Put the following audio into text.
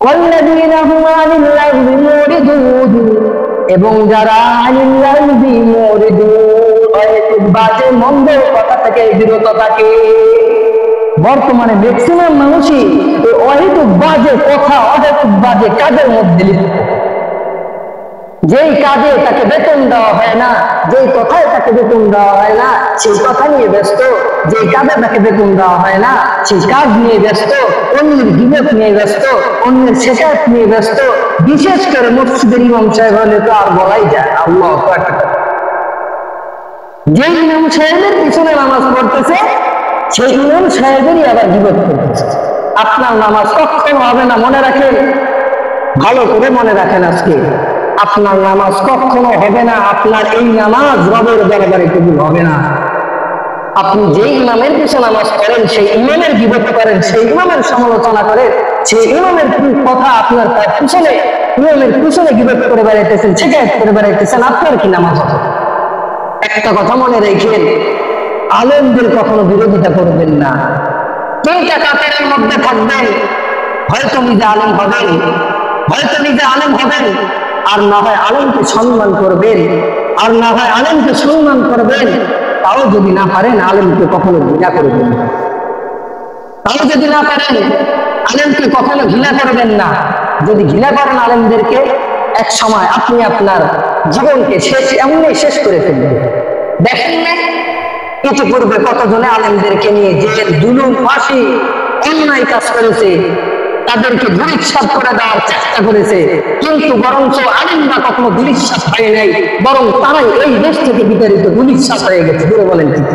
ওয়াল্লাযীনা হুম আনিল লাগবি মুরিদুন, এবং যারা আনিল লাগবি মুরিদুন, অহেতুক বাজে মন্দ কথা থেকে বিরত থাকে। বর্তমানে ম্যাক্সিমাম মানুষই অহেতুক বাজে কথা, অহেতুক বাজে কাজের মধ্যে লিপ্ত। যেই কাজে তাকে বেতন দেওয়া হয় না, যেই কথায় তাকে বেতন দেওয়া হয় না, সেই কথা নিয়ে ব্যস্ত। যেই কাজে তাকে বেতন দেওয়া হয় না, সেই কাজ নিয়ে ব্যস্ত। অন্যের গীবত নিয়ে ব্যস্ত, অন্যের শেখায়ত নিয়ে ব্যস্ত। বিশেষ করে মসজিদের ইমাম সাহেব হলে তো আর বলাই যায় না। আল্লাহু আকবার। যে ইমাম সাহেবের পিছনে নামাজ পড়তেছে, সেই ইমাম সাহেবেরই আবার গীবত করতেছে। আপনার নামাজ কখনো হবে না, মনে রাখেন, ভালো করে মনে রাখেন। আজকে আপনার নামাজ কখনো হবে না, আপনার এই নামাজ রবের দরবারে কবুল হবে না। আপনি যেই ইমামের পিছনে নামাজ পড়েন, সেই ইমামের গীবত করেন, সেই ইমামের সমালোচনা করেন, সেই ইমামের কথা আপনার তার পিছনে, ইমামের পিছনে গীবত করে বেড়াইতেছেন, শিকায়ত করে বেড়াইতেছেন, আপনার কি নামাজ হবে? একটা কথা মনে রেখেন, আলেমদের কখনো বিরোধিতা করবেন না। তিনটা কাতারের মধ্যে থাকবেন, হয়তো নিজে আলেম হবেন, হয়তো নিজে আলেম হবেন, আর না হয় আলেমকে সম্মান করবেন, আর না হয় আলেমকে সম্মান করবেন। তাও যদি না পারেন, আলেমকে কখনো ঘৃণা করবেন না। তাও যদি না পারেন, আলেমকে কখনো ঘৃণা করবেন না। যদি ঘৃণা করেন আলেমদেরকে, এক সময় আপনি আপনার জীবনকে এমনি শেষ করে ফেলবেন। দেখেন না ইতিপূর্বে কতজনে আলেমদেরকে নিয়ে জেল, জুলুম, ফাঁসি, অন্যায় কাজ করেছে, তাদেরকে দুলিচ্ছাদ করে দেওয়ার চেষ্টা করেছে, কিন্তু বরঞ্চ আলেমরা কখনো দুলিচ্ছাদ হয় নাই, বরং তারাই এই দেশ থেকে বিতাড়িত দুলিচ্ছাদ হয়ে গেছে। বলেন ঠিক।